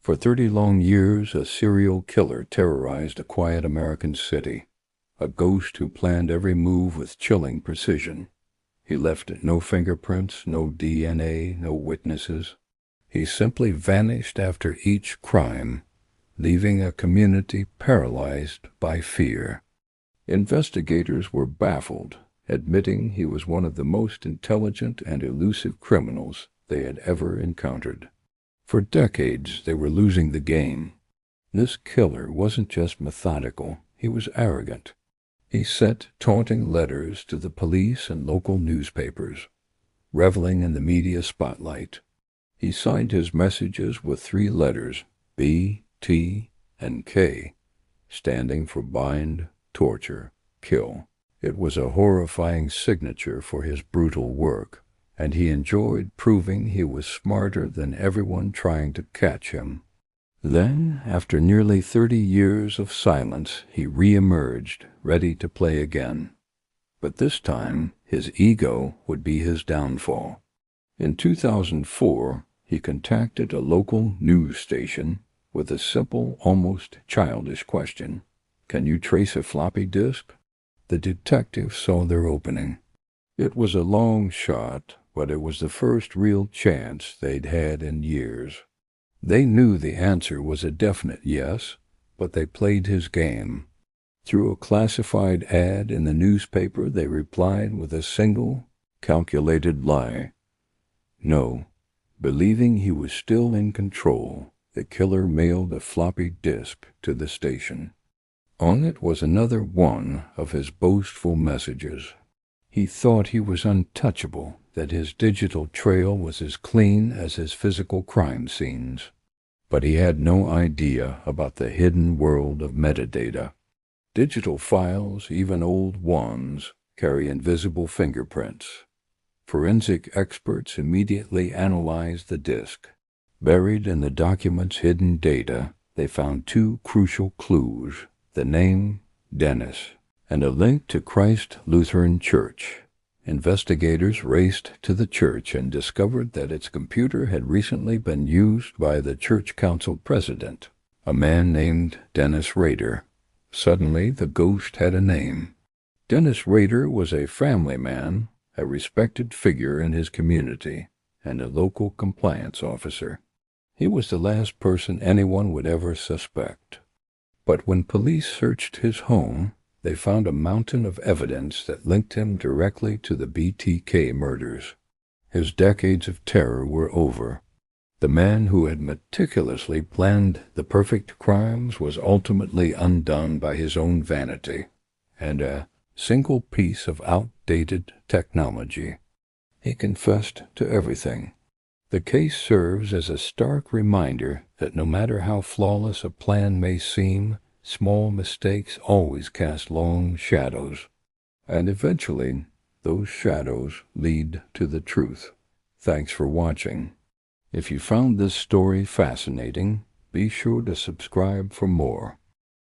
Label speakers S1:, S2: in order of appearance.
S1: For 30 long years, a serial killer terrorized a quiet American city, a ghost who planned every move with chilling precision. He left no fingerprints, no DNA, no witnesses. He simply vanished after each crime, leaving a community paralyzed by fear. Investigators were baffled, admitting he was one of the most intelligent and elusive criminals they had ever encountered. For decades, they were losing the game. This killer wasn't just methodical, he was arrogant. He sent taunting letters to the police and local newspapers, reveling in the media spotlight. He signed his messages with 3 letters, B, T, and K, standing for bind, torture, kill. It was a horrifying signature for his brutal work, and he enjoyed proving he was smarter than everyone trying to catch him. Then, after nearly 30 years of silence, he re-emerged, ready to play again. But this time, his ego would be his downfall. In 2004, he contacted a local news station with a simple, almost childish question. "Can you trace a floppy disk?" The detectives saw their opening. It was a long shot, but it was the first real chance they'd had in years. They knew the answer was a definite yes, but they played his game. Through a classified ad in the newspaper, they replied with a single, calculated lie. No. Believing he was still in control, the killer mailed a floppy disk to the station. On it was another one of his boastful messages. He thought he was untouchable, that his digital trail was as clean as his physical crime scenes. But he had no idea about the hidden world of metadata. Digital files, even old ones, carry invisible fingerprints. Forensic experts immediately analyzed the disk. Buried in the document's hidden data, they found 2 crucial clues: the name, Dennis, and a link to Christ Lutheran Church. Investigators raced to the church and discovered that its computer had recently been used by the church council president, a man named Dennis Rader. Suddenly, the ghost had a name. Dennis Rader was a family man, a respected figure in his community, and a local compliance officer. He was the last person anyone would ever suspect. But when police searched his home, they found a mountain of evidence that linked him directly to the BTK murders. His decades of terror were over. The man who had meticulously planned the perfect crimes was ultimately undone by his own vanity and a single piece of outdated technology. He confessed to everything. The case serves as a stark reminder that no matter how flawless a plan may seem, small mistakes always cast long shadows. And eventually, those shadows lead to the truth. Thanks for watching. If you found this story fascinating, be sure to subscribe for more.